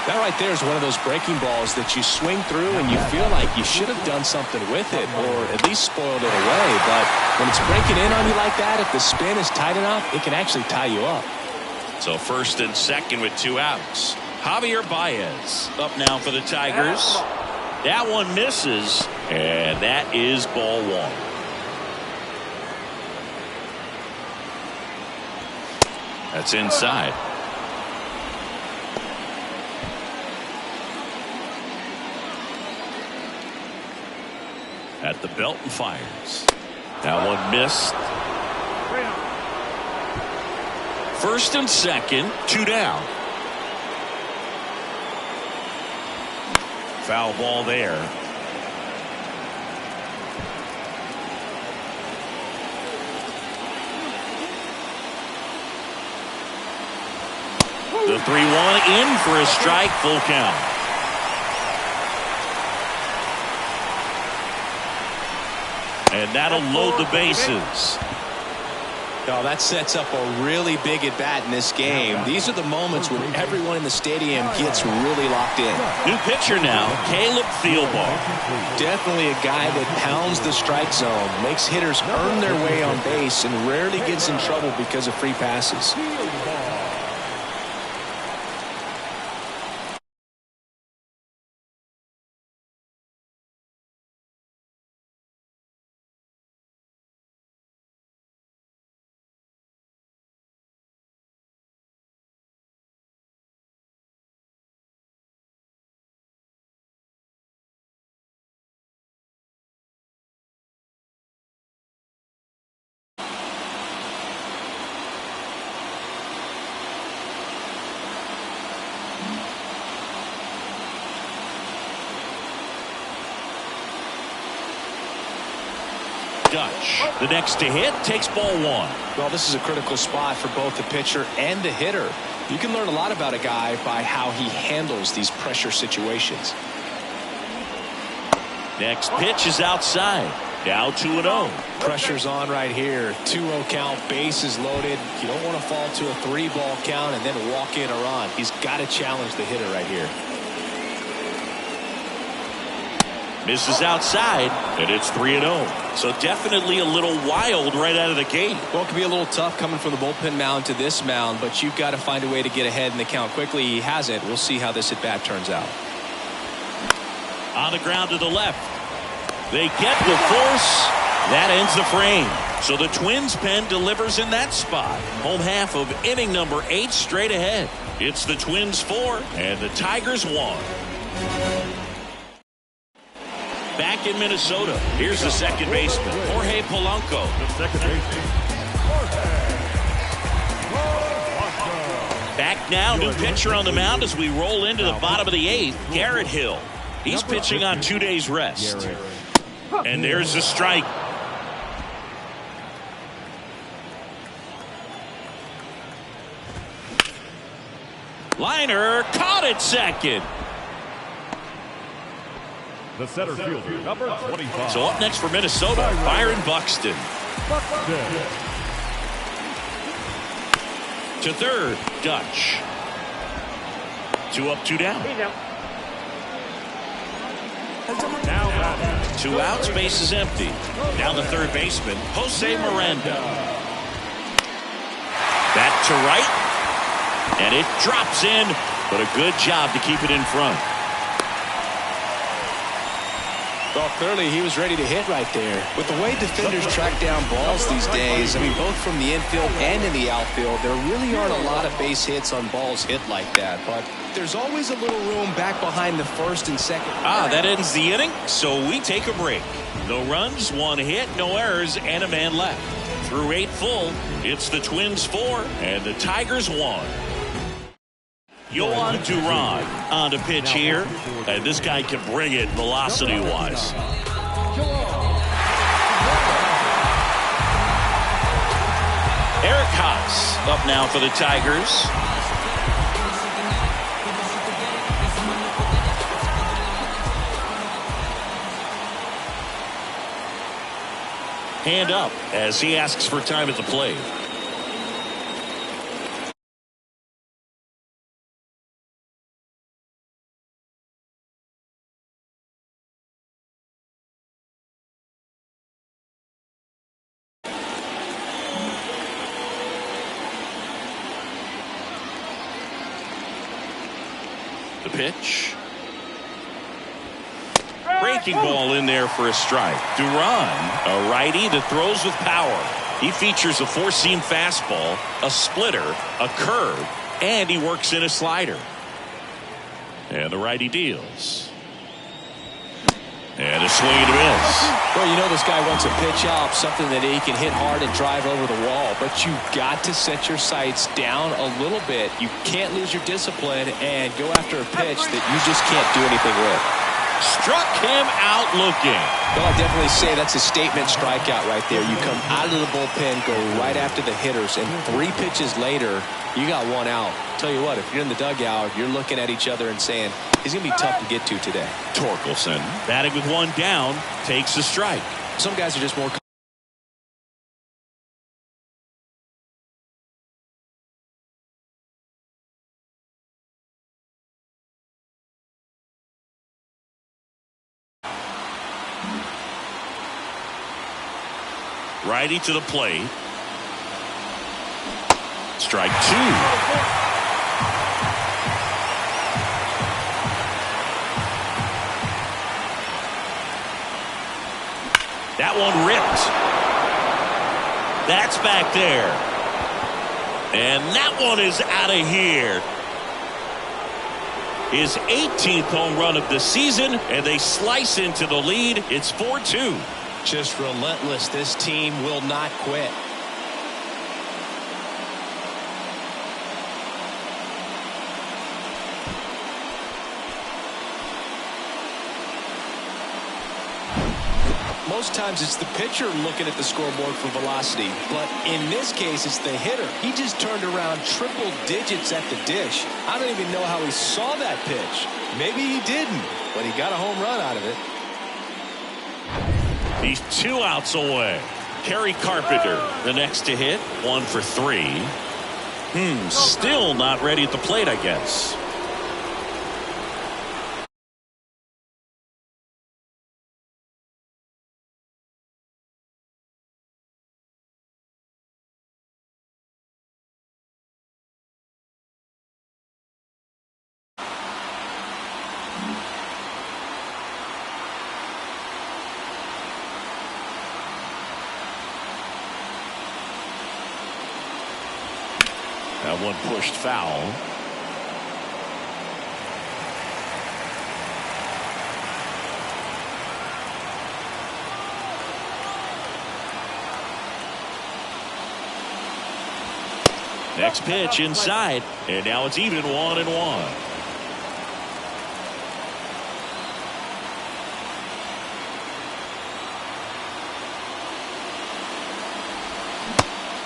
That right there is one of those breaking balls that you swing through and you feel like you should have done something with it, or at least spoiled it away. But when it's breaking in on you like that, if the spin is tight enough, it can actually tie you up. So first and second with 2 outs. Javier Baez up now for the Tigers. That one misses, and that is ball 1. That's inside. At the belt and fires. That one missed. First and second, 2 down. Foul ball there. The 3-1 in for a strike, full count. And that'll load the bases. Oh, that sets up a really big at-bat in this game. These are the moments when everyone in the stadium gets really locked in. New pitcher now, Caleb Thielbar. Definitely a guy that pounds the strike zone, makes hitters earn their way on base, and rarely gets in trouble because of free passes. Dutch, the next to hit, takes ball 1. Well, this is a critical spot for both the pitcher and the hitter. You can learn a lot about a guy by how he handles these pressure situations. Next pitch is outside. Now 2-0. Pressure's on right here. 2-0 count, bases loaded. You don't want to fall to a 3-ball count and then walk in or on. He's got to challenge the hitter right here. Misses outside, and it's 3-0. So definitely a little wild right out of the gate. Well, it can be a little tough coming from the bullpen mound to this mound, but you've got to find a way to get ahead in the count quickly. He hasn't. We'll see how this at-bat turns out. On the ground to the left. They get the force. That ends the frame. So the Twins pen delivers in that spot. Home half of inning number 8 straight ahead. It's the Twins 4 and the Tigers 1. Back in Minnesota, here's the second baseman, Jorge Polanco. The second baseman, Back now, new pitcher on the mound as we roll into the bottom of the 8th, Garrett Hill. He's pitching on 2 days rest. And there's the strike. Liner caught at second. the center fielder, number 25. So up next for Minnesota, Byron Buxton. To third, Dutch. 2 up, 2 down. Now 2 outs, base is empty. Now the third baseman, Jose Miranda. Back to right. And it drops in, but a good job to keep it in front. Well, clearly he was ready to hit right there. With the way defenders track down balls these days, I mean, both from the infield and in the outfield, there really aren't a lot of base hits on balls hit like that. But there's always a little room back behind the first and second. That ends the inning, so we take a break. No runs, 1 hit, no errors, and a man left. Through 8 full, it's the Twins 4 and the Tigers 1. Yohan Duran on to pitch here, and this guy can bring it velocity-wise. Eric Haas up now for the Tigers. Hand up as he asks for time at the plate. The pitch. Breaking ball in there for a strike. Duran, a righty that throws with power. He features a 4-seam fastball, a splitter, a curve, and he works in a slider. And the righty deals. And a swing and a miss. Well, you know this guy wants a pitch out, something that he can hit hard and drive over the wall. But you've got to set your sights down a little bit. You can't lose your discipline and go after a pitch that you just can't do anything with. Struck him out looking. Well, I definitely say that's a statement strikeout right there. You come out of the bullpen, go right after the hitters, and 3 pitches later, you got 1 out. Tell you what, if you're in the dugout, you're looking at each other and saying, he's going to be tough to get to today. Torkelson, batting with 1 down, takes a strike. Some guys are just more. Righty to the plate. Strike 2. That one ripped. That's back there. And that one is out of here. His 18th home run of the season, and they slice into the lead. It's 4-2. Just relentless. This team will not quit. Most times it's the pitcher looking at the scoreboard for velocity, but in this case it's the hitter. He just turned around triple digits at the dish. I don't even know how he saw that pitch. Maybe he didn't, but he got a home run out of it. He's 2 outs away. Kerry Carpenter, the next to hit, 1 for 3. Still not ready at the plate, I guess. That one pushed foul. Next pitch inside, and now it's even 1-1.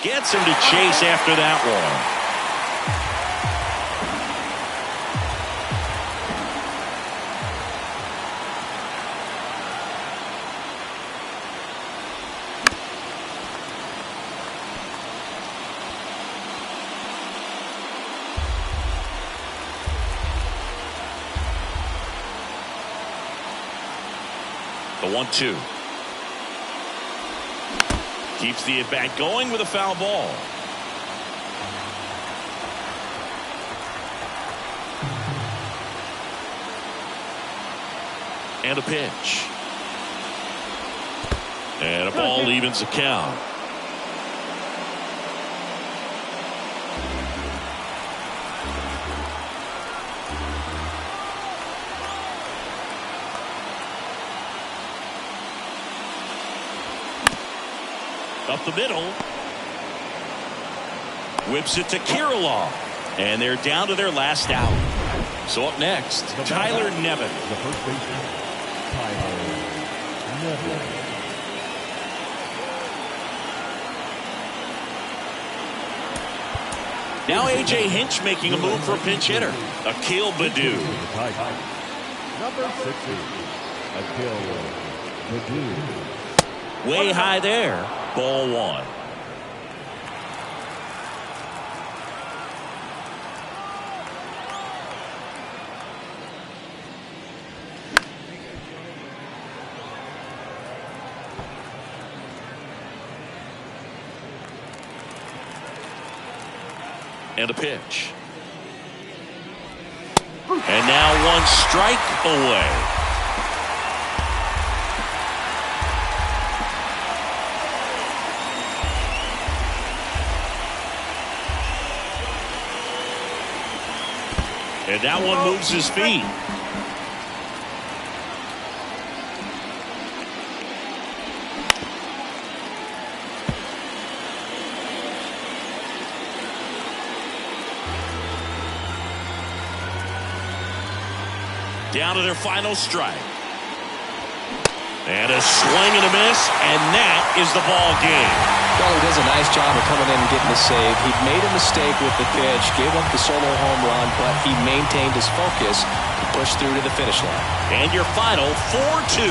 Gets him to chase after that one. The 1-2. Keeps the at-bat going with a foul ball. And a pitch. And a ball evens the count. Up the middle. Whips it to Kirilloff. And they're down to their last out. So up next, Tyler Nevin. The first baseman, Tyler Nevin. Now A.J. Hinch making a move for a pinch hitter. Akil Baddoo. Number 60, Akil Baddoo. Way high there. Ball 1. And a pitch. And now 1 strike away. And that one moves his feet. Down to their final strike. And a swing and a miss, and that is the ball game. Well, he does a nice job of coming in and getting the save. He made a mistake with the pitch, gave up the solo home run, but he maintained his focus to push through to the finish line. And your final 4-2.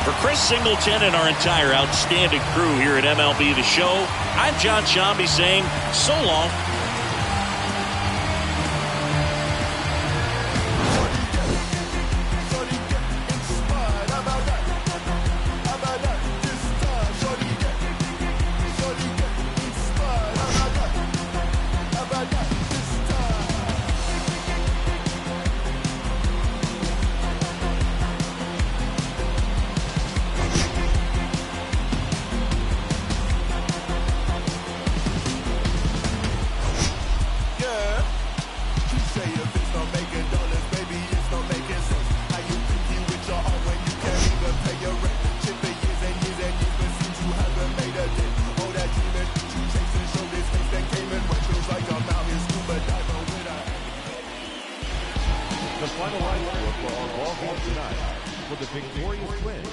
For Chris Singleton and our entire outstanding crew here at MLB The Show, I'm John Shambi saying so long. The final line for our ball game tonight for the victorious Twins.